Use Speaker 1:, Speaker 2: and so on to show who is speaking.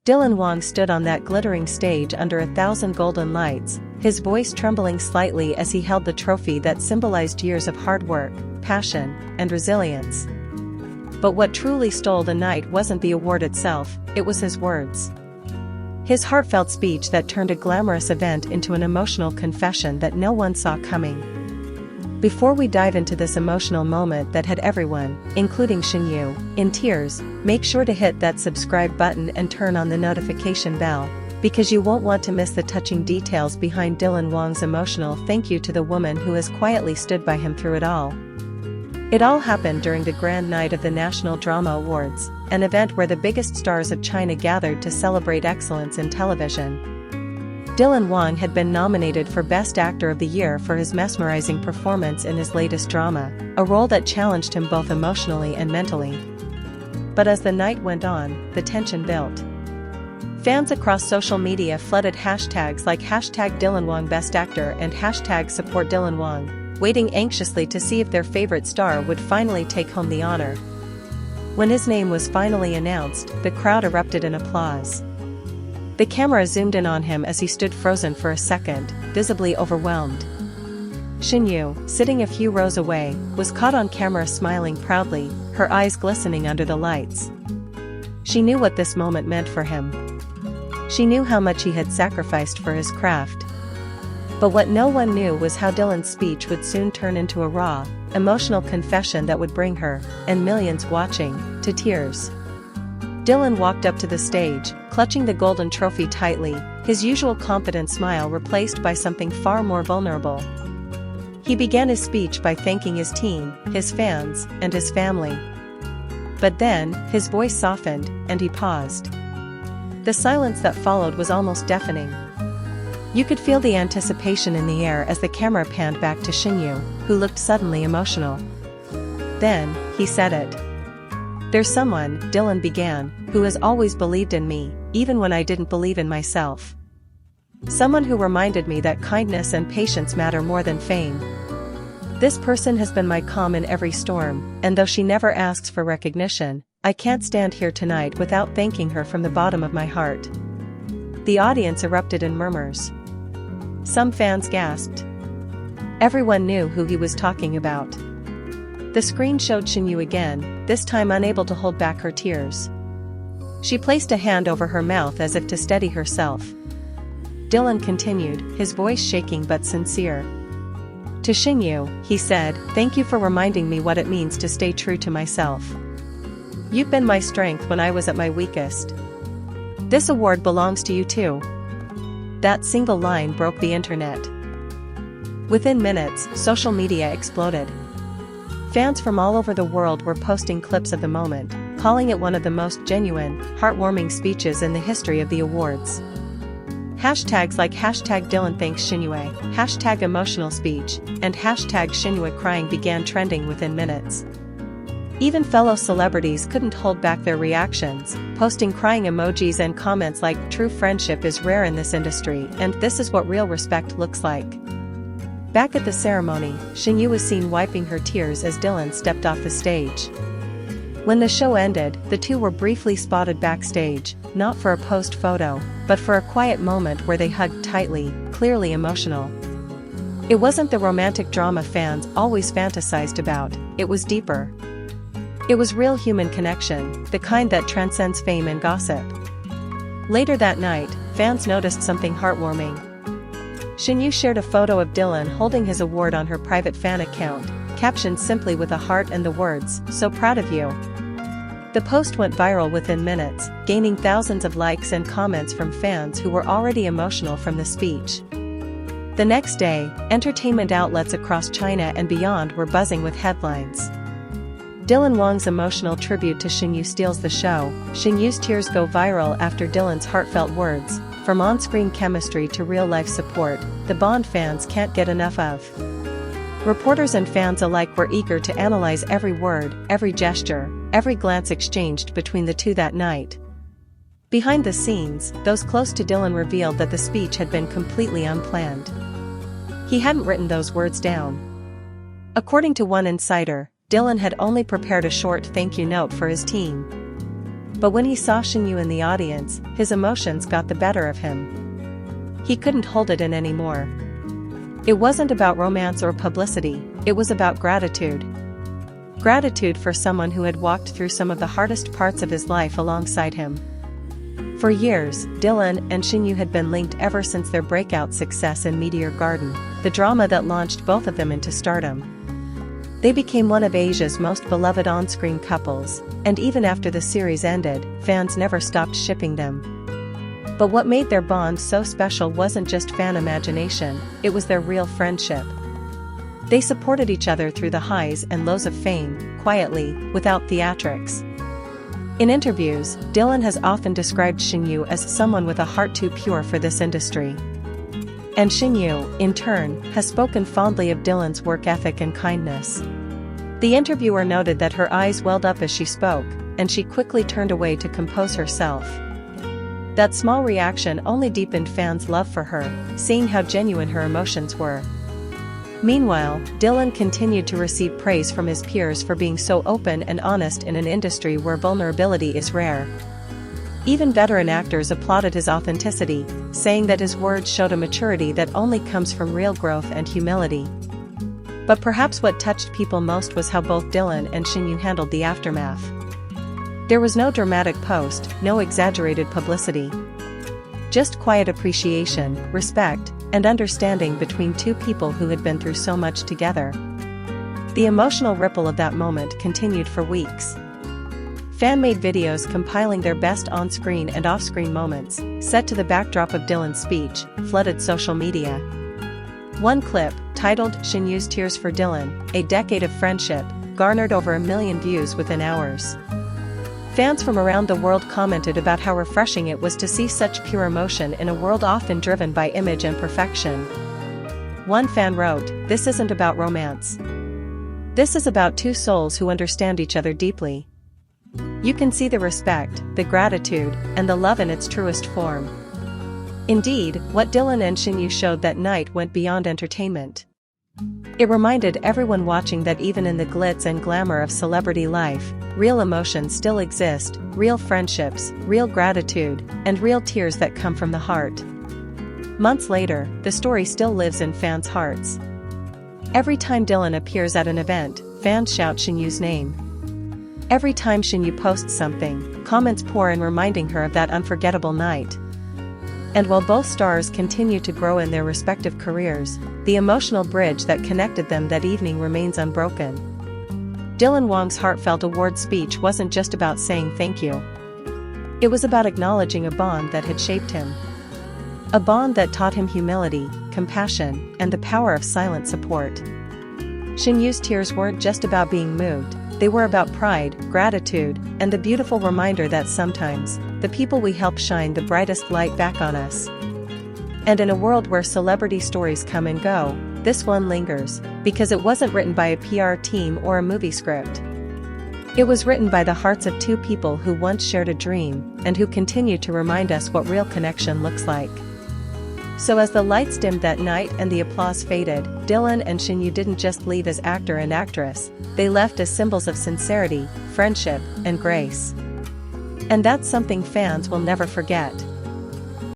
Speaker 1: Wang stood on that glittering stage under 1,000 golden lights, his voice trembling slightly as he held the trophy that symbolized years of hard work, passion, and resilience. But what truly stole the night wasn't the award itself, it was his words. His heartfelt speech that turned a glamorous event into an emotional confession that no one saw coming. Before we dive into this emotional moment that had everyone, including Shen, in tears, make sure to hit that subscribe button and turn on the notification bell, because you won't want to miss the touching details behind Wang's emotional thank you to the woman who has quietly stood by him through it all. It all happened during the grand night of the National Drama Awards, an event where the biggest stars of China gathered to celebrate excellence in television. Wang had been nominated for Best Actor of the Year for his mesmerizing performance in his latest drama, a role that challenged him both emotionally and mentally. But as the night went on, the tension built. Fans across social media flooded hashtags like #dylanwang Best Actor and #support dylanwang, waiting anxiously to see if their favorite star would finally take home the honor. When his name was finally announced, the crowd erupted in applause. The camera zoomed in on him as he stood frozen for a second, visibly overwhelmed. Shen, sitting a few rows away, was caught on camera smiling proudly, her eyes glistening under the lights. She knew what this moment meant for him. She knew how much he had sacrificed for his craft. But what no one knew was how Dylan's speech would soon turn into a raw, emotional confession that would bring her, and millions watching, to tears. Dylan walked up to the stage, clutching the golden trophy tightly, his usual confident smile replaced by something far more vulnerable. He began his speech by thanking his team, his fans, and his family. But then, his voice softened, and he paused. The silence that followed was almost deafening. You could feel the anticipation in the air as the camera panned back to Shen, who looked suddenly emotional. Then, he said it. "There's someone," Dylan began, "who has always believed in me, even when I didn't believe in myself. Someone who reminded me that kindness and patience matter more than fame. This person has been my calm in every storm, and though she never asks for recognition, I can't stand here tonight without thanking her from the bottom of my heart." The audience erupted in murmurs. Some fans gasped. Everyone knew who he was talking about. The screen showed Shen again, this time unable to hold back her tears. She placed a hand over her mouth as if to steady herself. Dylan continued, his voice shaking but sincere. "To Shen, he said, thank you for reminding me what it means to stay true to myself. You've been my strength when I was at my weakest. This award belongs to you too." That single line broke the internet. Within minutes, social media exploded. Fans from all over the world were posting clips of the moment, calling it one of the most genuine, heartwarming speeches in the history of the awards. Hashtags like #Dylan thanks Shen, #emotional speech, and #Shen crying began trending within minutes. Even fellow celebrities couldn't hold back their reactions, posting crying emojis and comments like "true friendship is rare in this industry" and "this is what real respect looks like." Back at the ceremony, Shen was seen wiping her tears as Dylan stepped off the stage. When the show ended, the two were briefly spotted backstage, not for a post photo, but for a quiet moment where they hugged tightly, clearly emotional. It wasn't the romantic drama fans always fantasized about, it was deeper. It was real human connection, the kind that transcends fame and gossip. Later that night, fans noticed something heartwarming. Shen shared a photo of Dylan holding his award on her private fan account, captioned simply with a heart and the words, "So proud of you." The post went viral within minutes, gaining thousands of likes and comments from fans who were already emotional from the speech. The next day, entertainment outlets across China and beyond were buzzing with headlines. Wang's emotional tribute to Shen steals the show. Shen's tears go viral after Dylan's heartfelt words. From on-screen chemistry to real-life support, the Bond fans can't get enough of. Reporters and fans alike were eager to analyze every word, every gesture, every glance exchanged between the two that night. Behind the scenes, those close to Dylan revealed that the speech had been completely unplanned. He hadn't written those words down. According to one insider, Dylan had only prepared a short thank you note for his team. But when he saw Shen Yu in the audience, his emotions got the better of him. He couldn't hold it in anymore. It wasn't about romance or publicity, it was about gratitude. Gratitude for someone who had walked through some of the hardest parts of his life alongside him. For years, Dylan and Shen Yu had been linked ever since their breakout success in Meteor Garden, the drama that launched both of them into stardom. They became one of Asia's most beloved on-screen couples, and even after the series ended, fans never stopped shipping them. But what made their bond so special wasn't just fan imagination, it was their real friendship. They supported each other through the highs and lows of fame, quietly, without theatrics. In interviews, Dylan has often described Shen Yu as someone with a heart too pure for this industry. And Shen Yu, in turn, has spoken fondly of Dylan's work ethic and kindness. The interviewer noted that her eyes welled up as she spoke, and she quickly turned away to compose herself. That small reaction only deepened fans' love for her, seeing how genuine her emotions were. Meanwhile, Dylan continued to receive praise from his peers for being so open and honest in an industry where vulnerability is rare. Even veteran actors applauded his authenticity, saying that his words showed a maturity that only comes from real growth and humility. But perhaps what touched people most was how both Dylan and Shen Yu handled the aftermath. There was no dramatic post, no exaggerated publicity. Just quiet appreciation, respect, and understanding between two people who had been through so much together. The emotional ripple of that moment continued for weeks. Fan-made videos compiling their best on-screen and off-screen moments, set to the backdrop of Dylan's speech, flooded social media. One clip, titled "Shen Yu's Tears for Dylan, A Decade of Friendship," garnered over 1 million views within hours. Fans from around the world commented about how refreshing it was to see such pure emotion in a world often driven by image and perfection. One fan wrote, "This isn't about romance. This is about two souls who understand each other deeply." You can see the respect, the gratitude, and the love in its truest form. Indeed, what Dylan and Shen Yu showed that night went beyond entertainment. It reminded everyone watching that even in the glitz and glamour of celebrity life, real emotions still exist, real friendships, real gratitude, and real tears that come from the heart. Months later, the story still lives in fans' hearts. Every time Dylan appears at an event, fans shout Shen Yu's name. Every time Shen Yu posts something, comments pour in reminding her of that unforgettable night. And while both stars continue to grow in their respective careers, the emotional bridge that connected them that evening remains unbroken. Dylan Wang's Heartfelt award speech wasn't just about saying thank you. It was about acknowledging a bond that had shaped him. A bond that taught him humility, compassion, and the power of silent support. Shen Yu's tears weren't just about being moved, they were about pride, gratitude, and the beautiful reminder that sometimes, the people we help shine the brightest light back on us. And in a world where celebrity stories come and go, this one lingers, because it wasn't written by a PR team or a movie script. It was written by the hearts of two people who once shared a dream, and who continue to remind us what real connection looks like. So as the lights dimmed that night and the applause faded, Dylan and Shen Yu didn't just leave as actor and actress, they left as symbols of sincerity, friendship, and grace. And that's something fans will never forget.